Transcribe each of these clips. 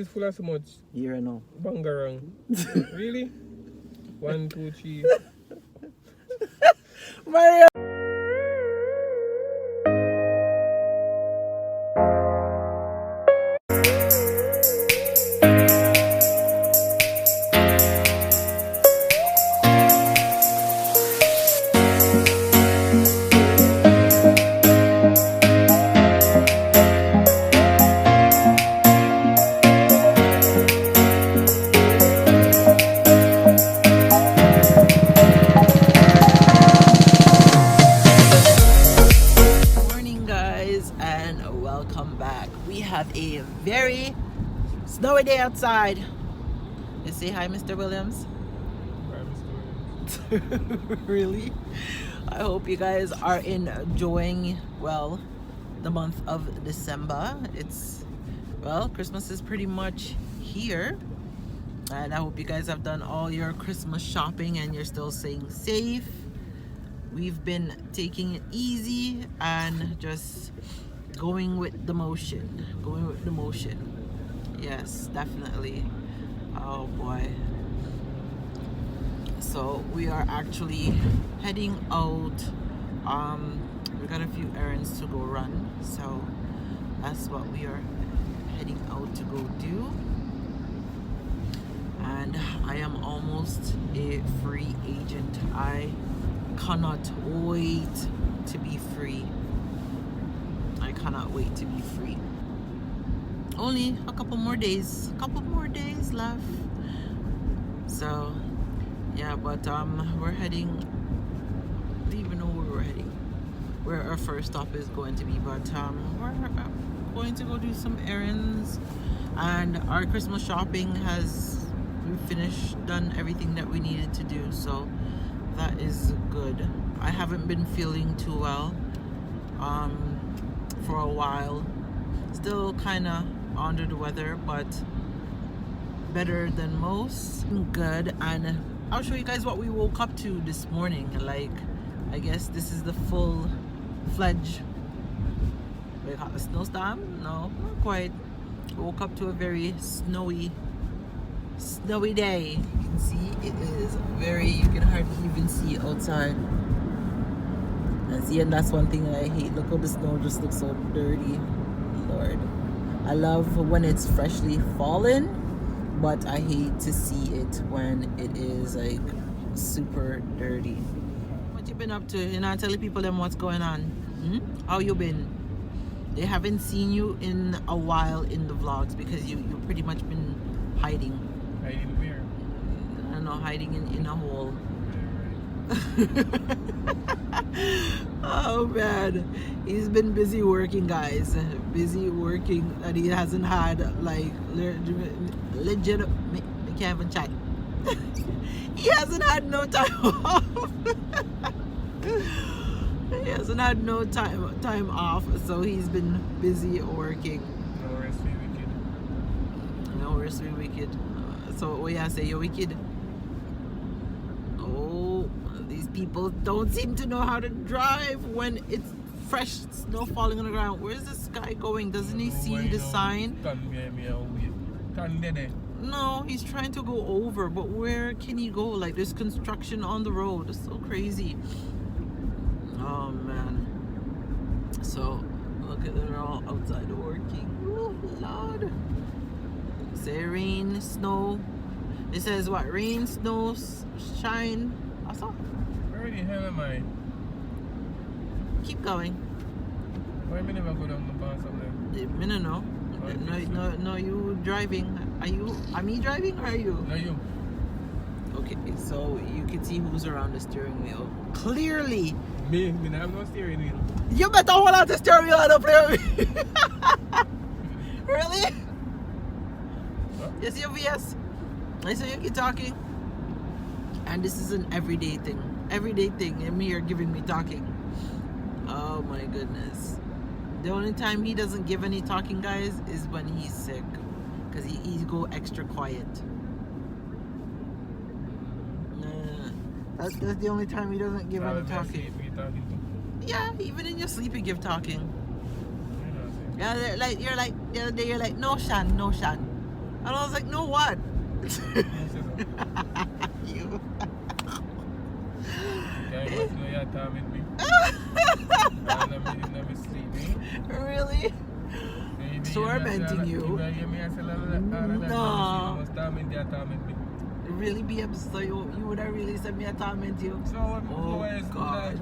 It's full of so much Here I know. bangarang. Really? 1, 2, 3. Mario! A very snowy day outside. You say hi, Mr. Williams? Hi, Mr. Williams. Really? I hope you guys are enjoying, well, the month of December. Christmas is pretty much here. And I hope you guys have done all your Christmas shopping and you're still staying safe. We've been taking it easy and just going with the motion. Yes, definitely. Oh boy. So we are actually heading out. We got a few errands to go run, so that's what we are heading out to go do. And I am almost a free agent. I cannot wait to be free. I cannot wait to be free. Only a couple more days left. So yeah, but we're heading, I don't even know where we're heading, where our first stop is going to be, but we're going to go do some errands, and our Christmas shopping we've finished, done everything that we needed to do, so that is good. I haven't been feeling too well for a while, still kind of under the weather, but better than most. Good. And I'll show you guys what we woke up to this morning. Like, I guess this is the full-fledged, we got a snowstorm? No, not quite. Woke up to a very snowy day. You can see it is you can hardly even see outside. And see, and that's one thing that I hate. Look how the snow just looks so dirty. Lord. I love when it's freshly fallen, but I hate to see it when it is like super dirty. What you been up to? You're not telling people them what's going on. How you been? They haven't seen you in a while in the vlogs because you've pretty much been hiding. Hiding where? I don't know, hiding in a hole. Oh man, he's been busy working, guys. Busy working, and he hasn't had like legit. I can't even chat. He hasn't had no time off. He hasn't had no time off, so he's been busy working. No rest we wicked. No rest we wicked. So what you say? You're wicked. Oh, these people don't seem to know how to drive when it's fresh snow falling on the ground. Where's this guy going? Doesn't he see the sign? No, he's trying to go over, but where can he go? Like, there's construction on the road. It's so crazy. Oh man. So look at them, they're all outside working. Oh Lord. Say rain, snow. It says what? Rain, snow, shine. What's up? Where the hell am I? Keep going. Why am I never go down the pass up there? No. No, you driving. Are me driving or are you? No, you. Okay, so you can see who's around the steering wheel. Clearly. Me I have no steering wheel. You better hold on the steering wheel and play with me. Really? What? Yes, your VS. I saw you keep talking. And this is an everyday thing. Everyday thing. And me are giving me talking. Oh my goodness. The only time he doesn't give any talking, guys, is when he's sick. Because he go extra quiet. That's the only time he doesn't give any talking. Yeah, even in your sleep you give talking. Yeah, you're like the other day you're like, no Shan. And I was like, no, what? You. Really? Tormenting you? No. Really, be so you would have really said me a torment you? So oh God.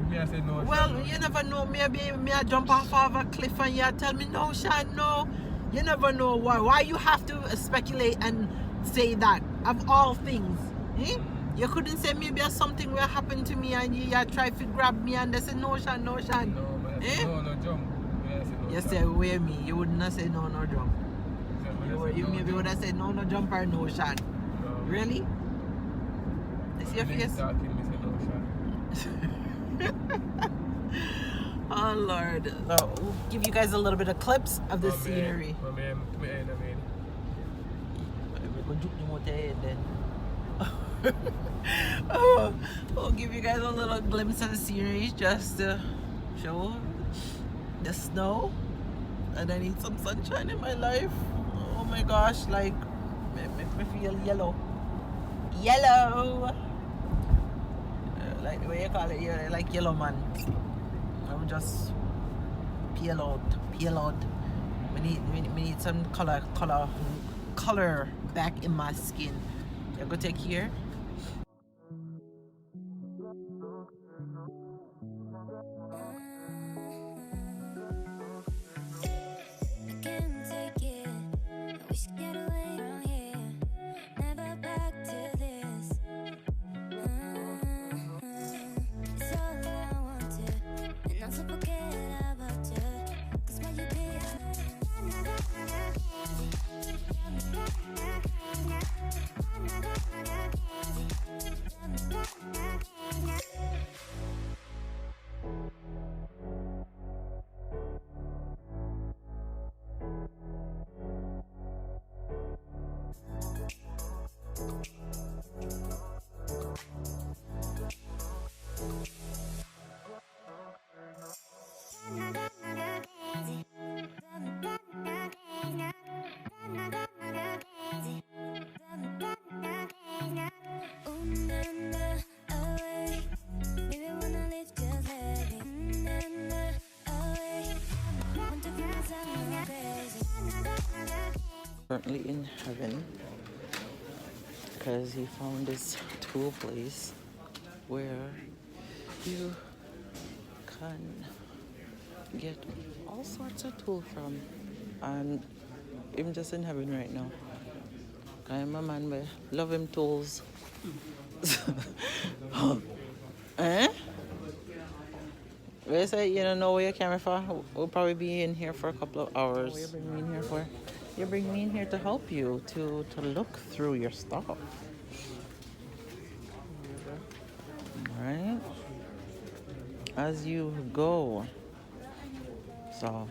Me say no. Well, you never know. Maybe I jump off of a cliff and you tell me no, Shan, no. You never know why. Why you have to speculate and say that of all things? Eh? You couldn't say maybe something will happen to me and you try to grab me and they say no, Shan, no, Shan. No, eh? No jump. You say wear me. You would not say no jump. You maybe would have said no jump or no Shan. No. Really? I see your face. Oh Lord. So we'll give you guys a little bit of clips of the scenery. We'll give you guys a little glimpse of the scenery just to show the snow. And I need some sunshine in my life. Oh my gosh, like make me feel yellow. Like the way you call it, yeah, like yellow man. I'm just peel out. We need some color back in my skin. You go take here. Currently in heaven because he found this tool place where you can get all sorts of tools from, and I'm just in heaven right now. I'm a man with love him tools. Eh? They say you don't know where your camera for. We'll probably be in here for a couple of hours. What you bring me in here for? You bring me in here to help you, to look through your stuff. Alright? As you go. So,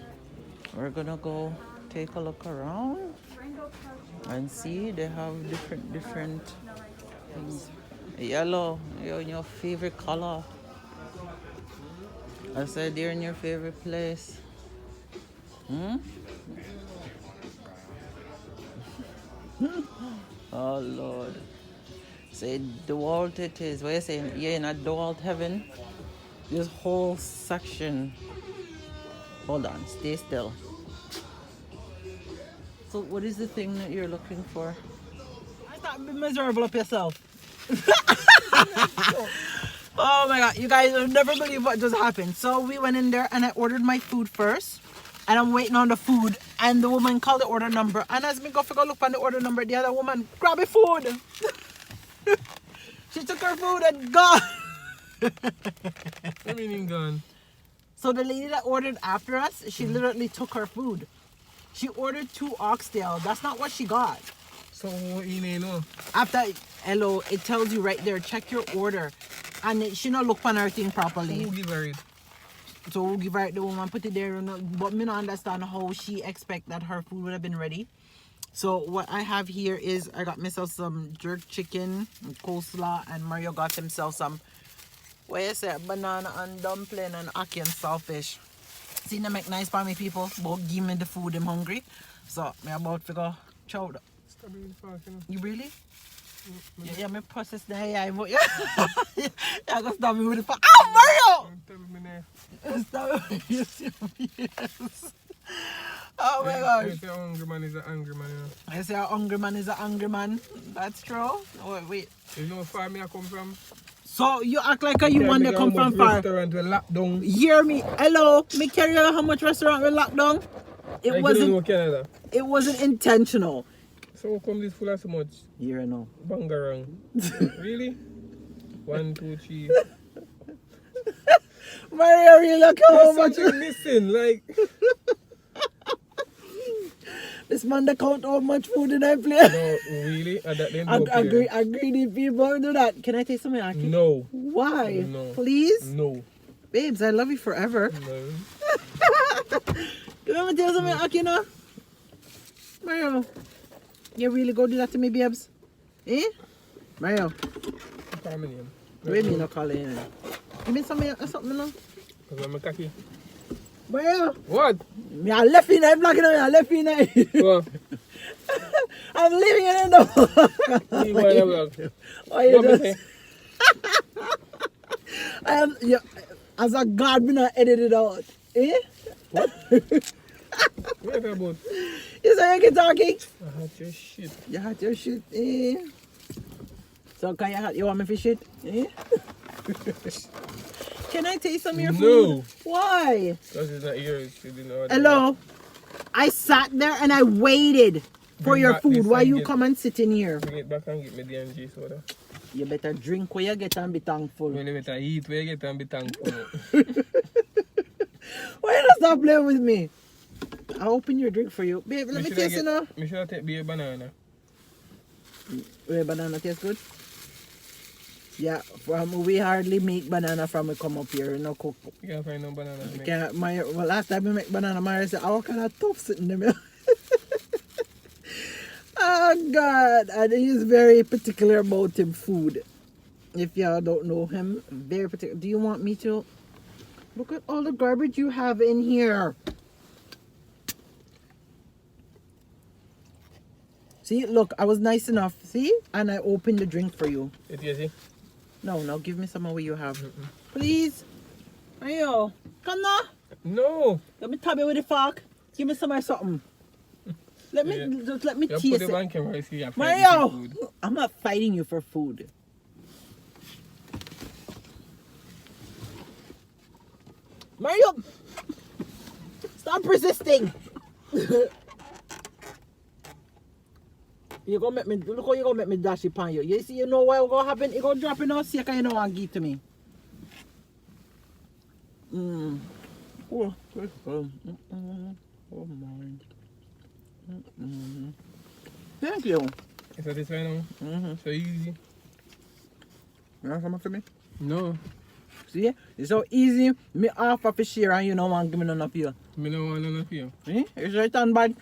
we're gonna go take a look around and see. They have different things. Yellow, you're in your favorite color. I said you're in your favorite place. Oh Lord. Say Duvolle it is. What are you saying? You're in a Duvolle heaven. This whole section. Hold on, stay still. So what is the thing that you're looking for? Stop being miserable up yourself. Oh my God, you guys will never believe what just happened. So we went in there and I ordered my food first. And I'm waiting on the food. And the woman called the order number. And as me go look on the order number, the other woman grabbed the food. She took her food and gone. What meaning gone? So the lady that ordered after us, she literally took her food. She ordered 2 oxtail. That's not what she got. So what you know? After hello, it tells you right there, check your order. And she not look on her thing properly. Who give her it? So we'll give her the woman, put it there. But me not understand how she expect that her food would have been ready. So what I have here is I got myself some jerk chicken, coleslaw, and Mario got himself some, what you say, banana and dumpling and ackee and saltfish. See, they make nice for me, people. But give me the food, I'm hungry. So, me about to go chowder. Stop being fast, you know. You really? Yeah, me process the AI, but yeah. Yeah, go stop me with the fuck. Oh, Mario! Tell me now. Stop me. Yes. Oh my gosh. I say a hungry man is an angry man, you know. I say a hungry man is a hungry man. That's true. Oh, wait. You know how far me I come from? So you act like a you want to come from far. Restaurant will lock down. Hear me. Hello. Me carry you how much restaurant we locked down? It wasn't intentional. So how come this full of so much? Here I know. Bangarang. Really? 1, 2, 3. Mario, you look how much you missing, like. this man that count how much food did I play? No, really? I greedy people do that. Can I taste something, Aki? No. Why? No. Please? No. Babes, I love you forever. No. You want me to tell something, Aki, no? Mario, you really go do that to me, babes? Eh? Mario. Call me name. Wait me no call you. Give me something, no? Because I'm a cocky. Mario. What? Me I left in I'm blocking I left in What? I'm leaving it in the Leave my vlog. Oh, you just... I am, yeah, as a god, me not edit it out. Eh? What? What are you about? You say you get talking? I had your shit. You had your shit, eh? So can you want me for shit? Eh? Can I taste some of your food? No. Why? Because it's not yours. You didn't order. Hello? I sat there and I waited for Bring your back food this while and you get- come and sit in here. Bring it back and get me the NG soda. You better drink where you get and be thankful. Well, you better eat where you get and be thankful. Why you not stop playing with me? I'll open your drink for you. Babe, let me taste it now. Me should have take a banana. Wait, banana taste good? Yeah, we hardly make banana from we come up here, no cook. You can't find no banana to make. Can't, well, last time we make banana, Mary said, oh, kind of tough sitting there. Oh, God. And he's very particular about him food. If y'all don't know him, very particular. Do you want me to? Look at all the garbage you have in here. See, look, I was nice enough. See? And I opened the drink for you. It easy? No, give me some of what you have. Please. Ayo, come now. No. Let me tap you with the fork. Give me some or something. Let me just let me You taste put the it. bank in rice here. Mario, I'm not fighting you for food. Mario, stop resisting. You gonna make me look how you gonna make me dash it on you. You see, you know what gonna happen? You gonna drop it on sick and you don't want to give to me. Oh, oh my. Thank you. Is that this right now? So easy. You want some for me? No. See, it's so easy. Me offer for share and you don't want to give me none of you. Me no want none of you. Eh? It's right on bad.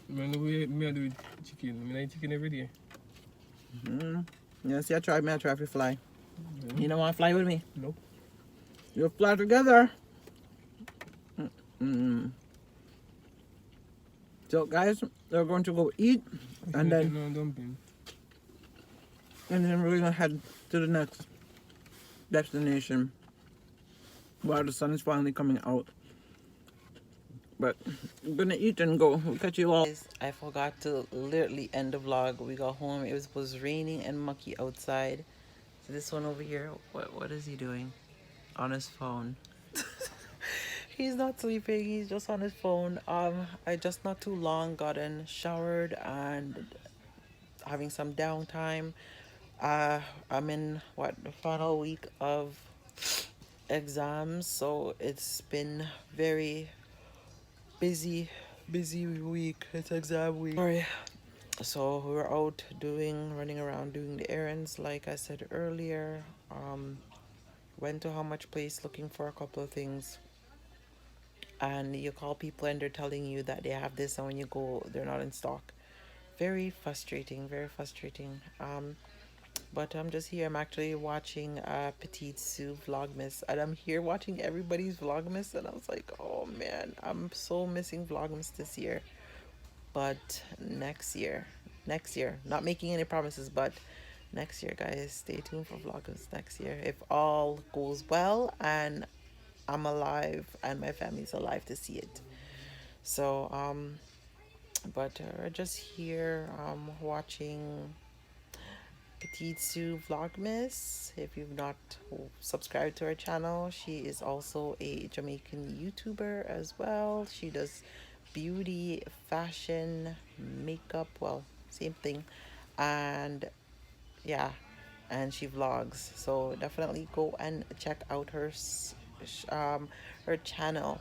Me do with chicken. Me like chicken every day. You see, I try to fly. You don't want to fly with me? Nope. You'll fly together. So guys, we're going to go eat and then we're gonna head to the next destination while the sun is finally coming out. But I'm gonna eat and go. We'll catch you all. I forgot to literally end the vlog. We got home. It was raining and mucky outside. So this one over here, what is he doing? On his phone. He's not sleeping, he's just on his phone. I just not too long got in, showered and having some downtime. I'm in the final week of exams, so it's been very busy week. It's exam week. Sorry. So we were out running around doing the errands like I said earlier. Went to How Much Place looking for a couple of things. And you call people and they're telling you that they have this, and when you go they're not in stock. Very frustrating. But I'm just here. I'm actually watching Petite Sue Vlogmas, and I'm here watching everybody's Vlogmas, and I was like, oh man, I'm so missing Vlogmas this year. but next year, not making any promises, but next year, guys, stay tuned for vlogs next year if all goes well and I'm alive and my family's alive to see it. So but we're just here watching Petite Sue Vlogmas. If you've not subscribed to her channel, she is also a Jamaican YouTuber as well. She does beauty, fashion, makeup, well, same thing, and yeah, and she vlogs. So definitely go and check out her her channel.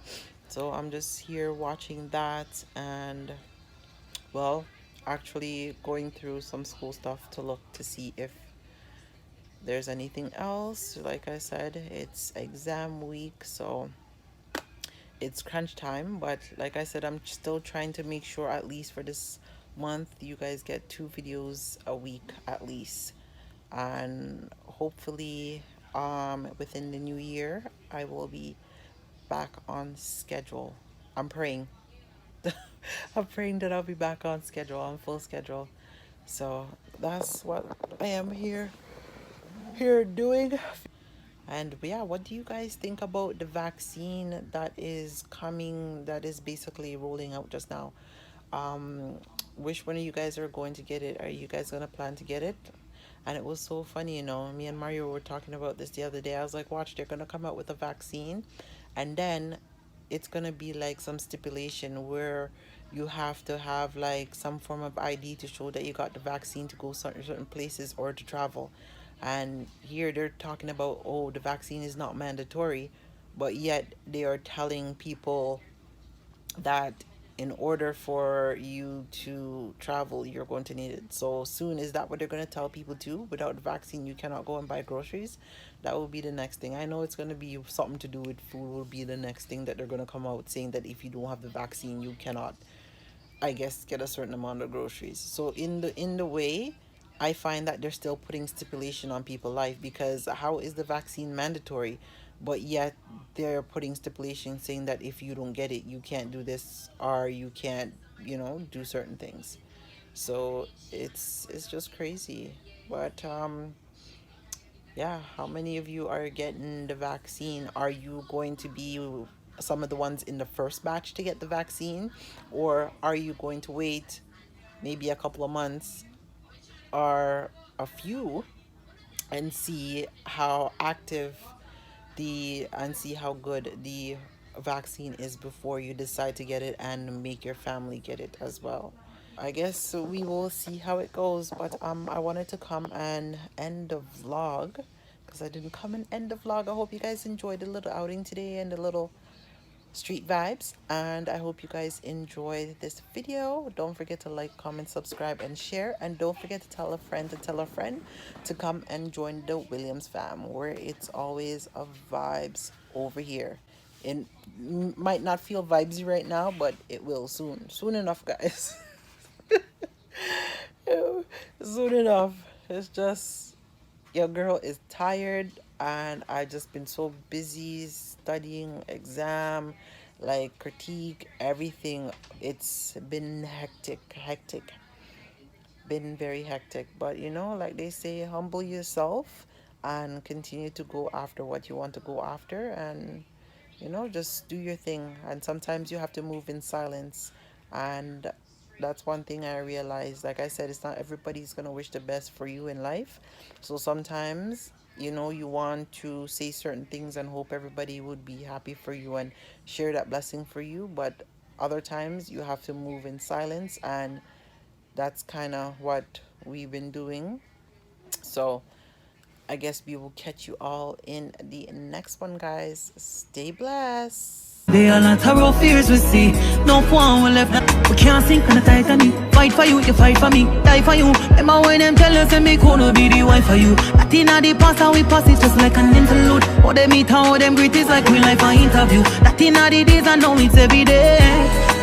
So I'm just here watching that, and well, actually going through some school stuff to look to see if there's anything else. Like I said, it's exam week, so it's crunch time. But like I said, I'm still trying to make sure at least for this month you guys get 2 videos a week at least, and hopefully within the new year I will be back on schedule. I'm praying. I'm praying that I'll be back on schedule, on full schedule. So that's what I am here doing. And yeah, what do you guys think about the vaccine that is coming, that is basically rolling out just now? Which one of you guys are going to get it? Are you guys gonna plan to get it? And it was so funny, you know, me and Mario were talking about this the other day. I was like, watch, they're gonna come out with a vaccine, and then it's gonna be like some stipulation where you have to have like some form of ID to show that you got the vaccine to go certain places or to travel. And here they're talking about, oh, the vaccine is not mandatory, but yet they are telling people that in order for you to travel, you're going to need it. So soon, is that what they're going to tell people too? Without the vaccine, you cannot go and buy groceries? That will be the next thing. I know it's going to be something to do with food, will be the next thing that they're going to come out saying, that if you don't have the vaccine, you cannot, I guess, get a certain amount of groceries. So in the way, I find that they're still putting stipulation on people's life, because how is the vaccine mandatory, but yet they're putting stipulation saying that if you don't get it, you can't do this, or you can't, you know, do certain things. So it's just crazy. But yeah, how many of you are getting the vaccine? Are you going to be some of the ones in the first batch to get the vaccine, or are you going to wait maybe a couple of months or a few and see how active and see how good the vaccine is before you decide to get it and make your family get it as well? I guess we will see how it goes. But I wanted to come and end the vlog because I didn't come and end the vlog. I hope you guys enjoyed the little outing today and the little street vibes, and I hope you guys enjoy this video. Don't forget to like, comment, subscribe, and share, and don't forget to tell a friend to come and join the Williams fam, where it's always a vibes over here. It might not feel vibesy right now, but it will soon enough, guys. Soon enough. It's just, your girl is tired, and I just been so busy studying, exam, like critique, everything. It's been hectic, been very hectic. But you know, like they say, humble yourself and continue to go after what you want to go after, and you know, just do your thing. And sometimes you have to move in silence, and that's one thing I realized. Like I said, it's not everybody's gonna wish the best for you in life. So sometimes, you know, you want to say certain things and hope everybody would be happy for you and share that blessing for you, but other times you have to move in silence, and that's kind of what we've been doing. So I guess we will catch you all in the next one, guys. Stay blessed. They are not our fears we see. No one will left that. We can't sink on the Titanic. Fight for you, you fight for me. Die for you. Remember when them tell us and me could be the wife for you. That in the past and we pass it just like an interlude. How they meet, how them greet is like real life an interview. That in the days and now it's every day.